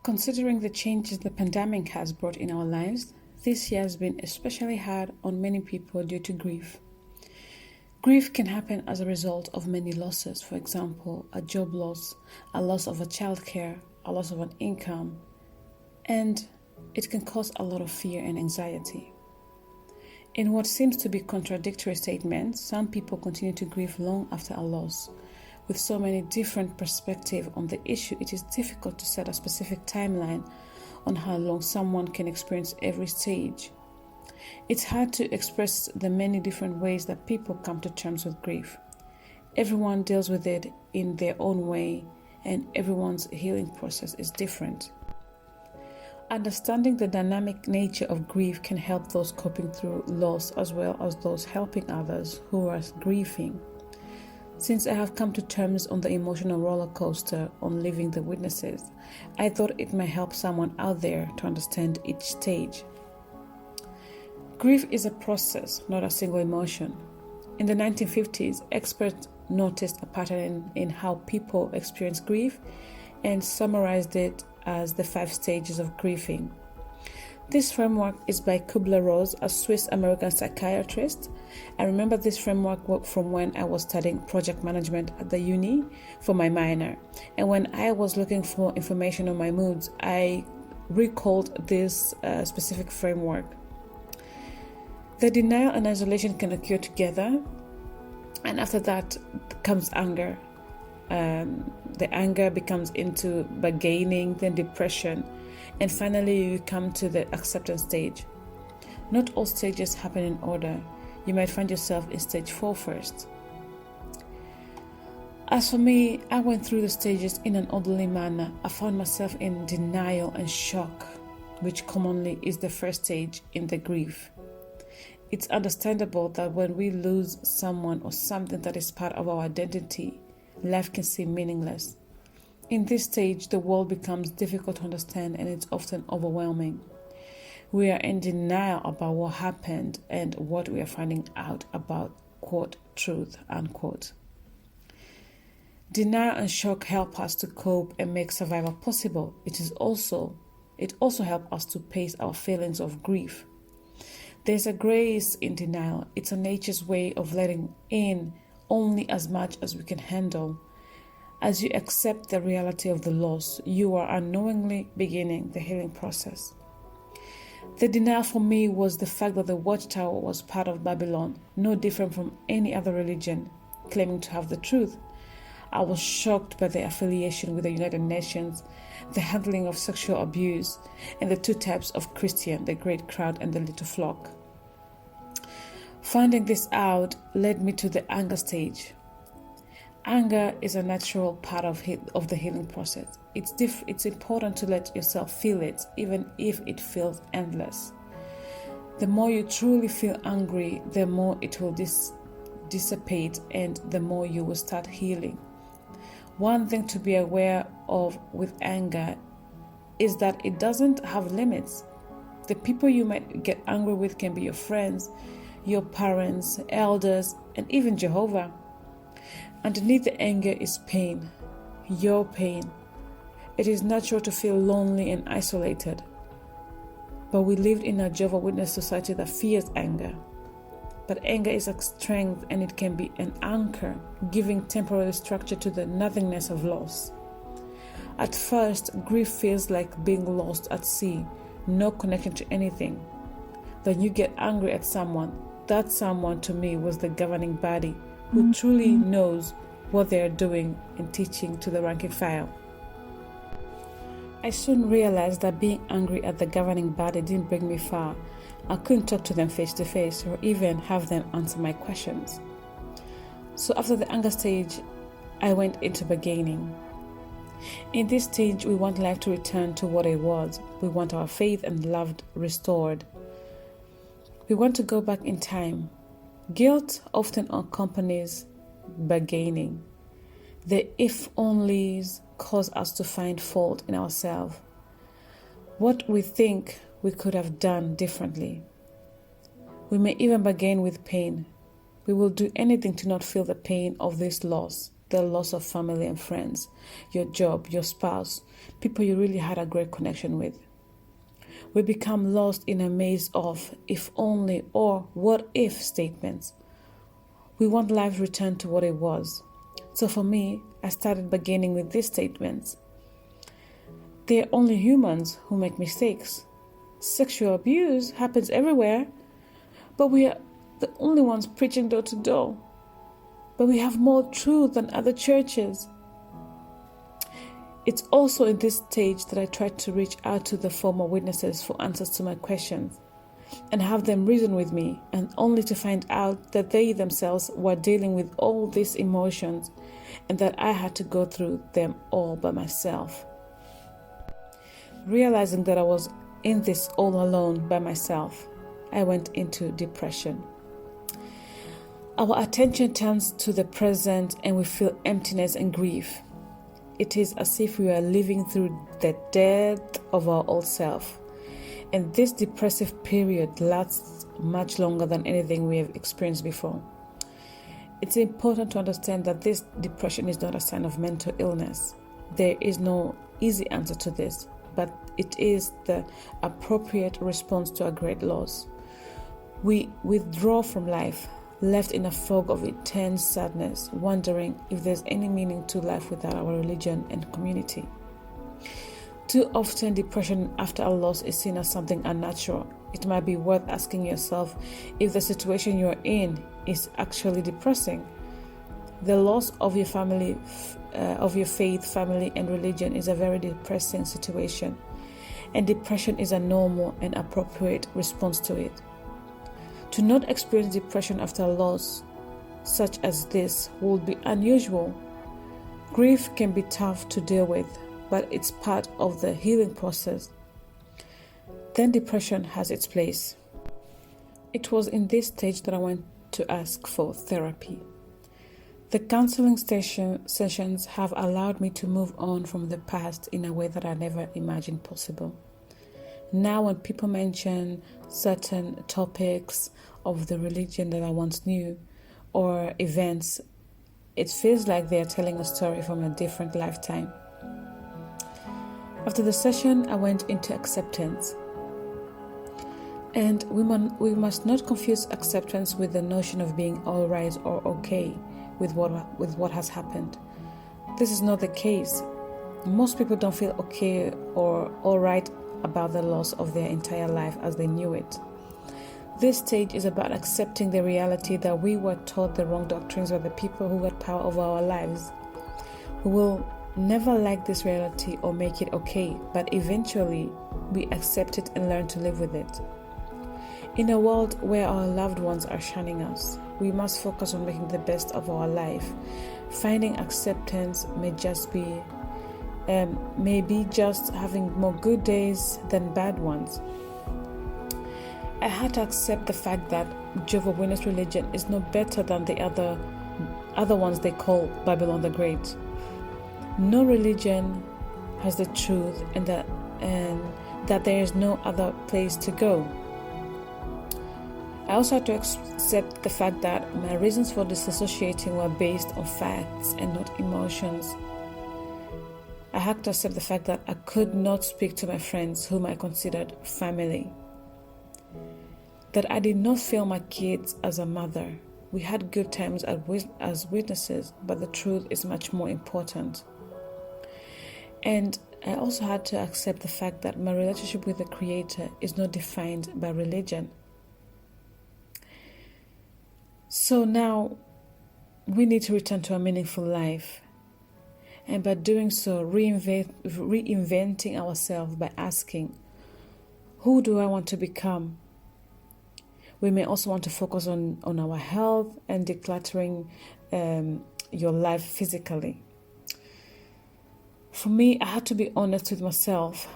Considering the changes the pandemic has brought in our lives, this year has been especially hard on many people due to grief. Grief can happen as a result of many losses, for example, a job loss, a loss of a childcare, a loss of an income, and it can cause a lot of fear and anxiety. In what seems to be contradictory statements, some people continue to grieve long after a loss. With so many different perspectives on the issue, it is difficult to set a specific timeline on how long someone can experience every stage. It's hard to express the many different ways that people come to terms with grief. Everyone deals with it in their own way, and everyone's healing process is different. Understanding the dynamic nature of grief can help those coping through loss as well as those helping others who are grieving. Since I have come to terms on the emotional roller coaster on living the witnesses, I thought it might help someone out there to understand each stage. Grief is a process, not a single emotion. In the 1950s, experts noticed a pattern in how people experience grief and summarized it as the 5 stages of grieving. This framework is by Kubler-Ross, a Swiss-American psychiatrist. I remember this framework from when I was studying project management at the uni for my minor. And when I was looking for information on my moods, I recalled this specific framework. The denial and isolation can occur together, and after that comes anger. The anger becomes into bargaining, then depression, and finally you come to the acceptance stage. Not all stages happen in order. You might find yourself in stage 4 first. As for me, I went through the stages in an orderly manner. I found myself in denial and shock, which commonly is the first stage in the grief. It's understandable that when we lose someone or something that is part of our identity, life can seem meaningless. In this stage, the world becomes difficult to understand and it's often overwhelming. We are in denial about what happened and what we are finding out about, quote, truth, unquote. Denial and shock help us to cope and make survival possible. It also helps us to pace our feelings of grief. There's a grace in denial. It's a nature's way of letting in only as much as we can handle. As you accept the reality of the loss, you are unknowingly beginning the healing process. The denial for me was the fact that the Watchtower was part of Babylon, no different from any other religion, claiming to have the truth. I was shocked by the affiliation with the United Nations, the handling of sexual abuse, and the 2 types of Christian, the great crowd and the little flock. Finding this out led me to the anger stage. Anger is a natural part of the healing process. It's important to let yourself feel it, even if it feels endless. The more you truly feel angry, the more it will dissipate and the more you will start healing. One thing to be aware of with anger is that it doesn't have limits. The people you might get angry with can be your friends, your parents, elders, and even Jehovah. Underneath the anger is pain, your pain. It is natural to feel lonely and isolated. But we live in a Jehovah's Witness society that fears anger. But anger is a strength and it can be an anchor, giving temporary structure to the nothingness of loss. At first, grief feels like being lost at sea, no connection to anything. Then you get angry at someone. That someone to me was the governing body who truly knows what they are doing and teaching to the rank and file. I soon realized that being angry at the governing body didn't bring me far. I couldn't talk to them face to face or even have them answer my questions. So after the anger stage, I went into bargaining. In this stage, we want life to return to what it was. We want our faith and love restored. We want to go back in time. Guilt often accompanies bargaining. The if-onlys cause us to find fault in ourselves. What we think we could have done differently. We may even bargain with pain. We will do anything to not feel the pain of this loss. the loss of family and friends, your job, your spouse, people you really had a great connection with. We become lost in a maze of if only or what if statements. We want life returned to what it was. So for me, I started beginning with these statements. They're only humans who make mistakes. Sexual abuse happens everywhere, but we are the only ones preaching door to door. But we have more truth than other churches. It's also in this stage that I tried to reach out to the former witnesses for answers to my questions and have them reason with me, and only to find out that they themselves were dealing with all these emotions and that I had to go through them all by myself. Realizing that I was in this all alone by myself, I went into depression. Our attention turns to the present and we feel emptiness and grief. It is as if we are living through the death of our old self. And this depressive period lasts much longer than anything we have experienced before. It's important to understand that this depression is not a sign of mental illness. There is no easy answer to this, but it is the appropriate response to a great loss. We withdraw from life, left in a fog of intense sadness, wondering if there's any meaning to life without our religion and community. Too often, depression after a loss is seen as something unnatural. It might be worth asking yourself if the situation you're in is actually depressing. The loss of your family, of your faith, family, and religion is a very depressing situation, and depression is a normal and appropriate response to it. To not experience depression after a loss such as this would be unusual. Grief can be tough to deal with, but it's part of the healing process. Then depression has its place. It was in this stage that I went to ask for therapy. The counseling sessions have allowed me to move on from the past in a way that I never imagined possible. Now when people mention certain topics of the religion that I once knew or events, it feels like they are telling a story from a different lifetime. After the session, I went into acceptance. And we must not confuse acceptance with the notion of being all right or okay with what has happened. This is not the case. Most people don't feel okay or all right about the loss of their entire life as they knew it. This stage is about accepting the reality that we were taught the wrong doctrines by the people who got power over our lives. We will never like this reality or make it okay, but eventually we accept it and learn to live with it. In a world where our loved ones are shunning us, we must focus on making the best of our life. Finding acceptance may be just having more good days than bad ones. I had to accept the fact that Jehovah's Witness religion is no better than the other ones they call Babylon the Great. No religion has the truth, and that there is no other place to go. I also had to accept the fact that my reasons for disassociating were based on facts and not emotions. I had to accept the fact that I could not speak to my friends whom I considered family. That I did not fail my kids as a mother. We had good times as witnesses, but the truth is much more important. And I also had to accept the fact that my relationship with the Creator is not defined by religion. So now we need to return to a meaningful life. And by doing so, reinventing ourselves by asking, who do I want to become? We may also want to focus on our health and decluttering your life physically. For me, I had to be honest with myself.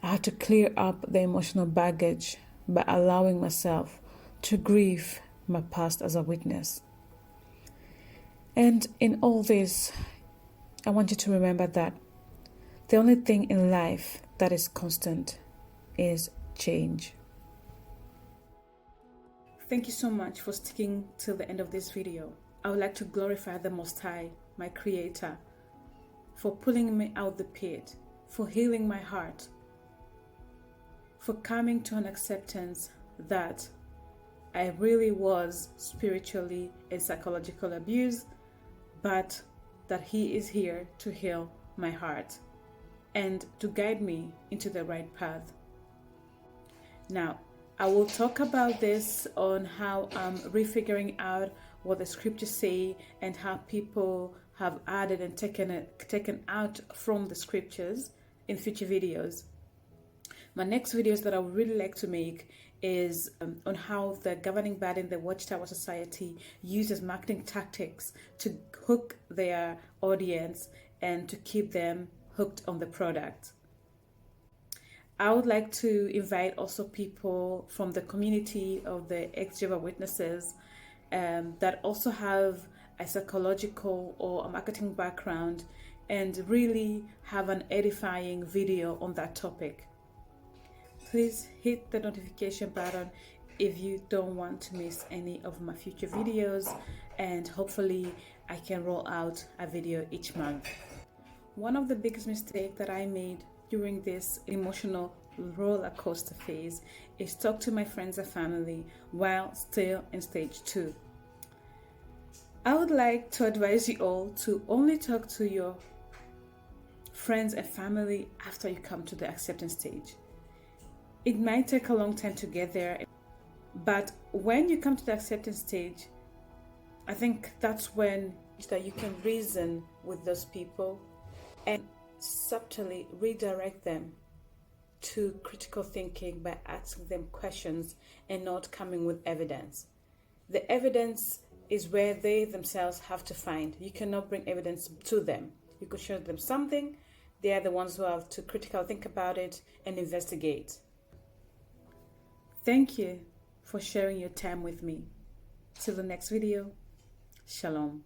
I had to clear up the emotional baggage by allowing myself to grieve my past as a witness. And in all this, I want you to remember that the only thing in life that is constant is change. Thank you so much for sticking till the end of this video. I would like to glorify the Most High my Creator, for pulling me out the pit, for healing my heart, for coming to an acceptance that I really was spiritually and psychologically abused, but that He is here to heal my heart and to guide me into the right path. Now, I will talk about this on how I'm refiguring out what the scriptures say and how people have added and taken out from the scriptures in future videos. My next videos that I would really like to make is on how the governing body in the Watchtower Society uses marketing tactics to hook their audience and to keep them hooked on the product. I would like to invite also people from the community of the ex-Jehovah's Witnesses that also have a psychological or a marketing background and really have an edifying video on that topic. Please hit the notification button if you don't want to miss any of my future videos, and hopefully I can roll out a video each month. One of the biggest mistakes that I made during this emotional roller coaster phase is talk to my friends and family while still in stage 2. I would like to advise you all to only talk to your friends and family after you come to the acceptance stage. It might take a long time to get there, but when you come to the acceptance stage, I think that's when that you can reason with those people and subtly redirect them to critical thinking by asking them questions and not coming with evidence. The evidence is where they themselves have to find. You cannot bring evidence to them. You could show them something. They are the ones who have to critically think about it and investigate. Thank you for sharing your time with me. Till the next video, Shalom.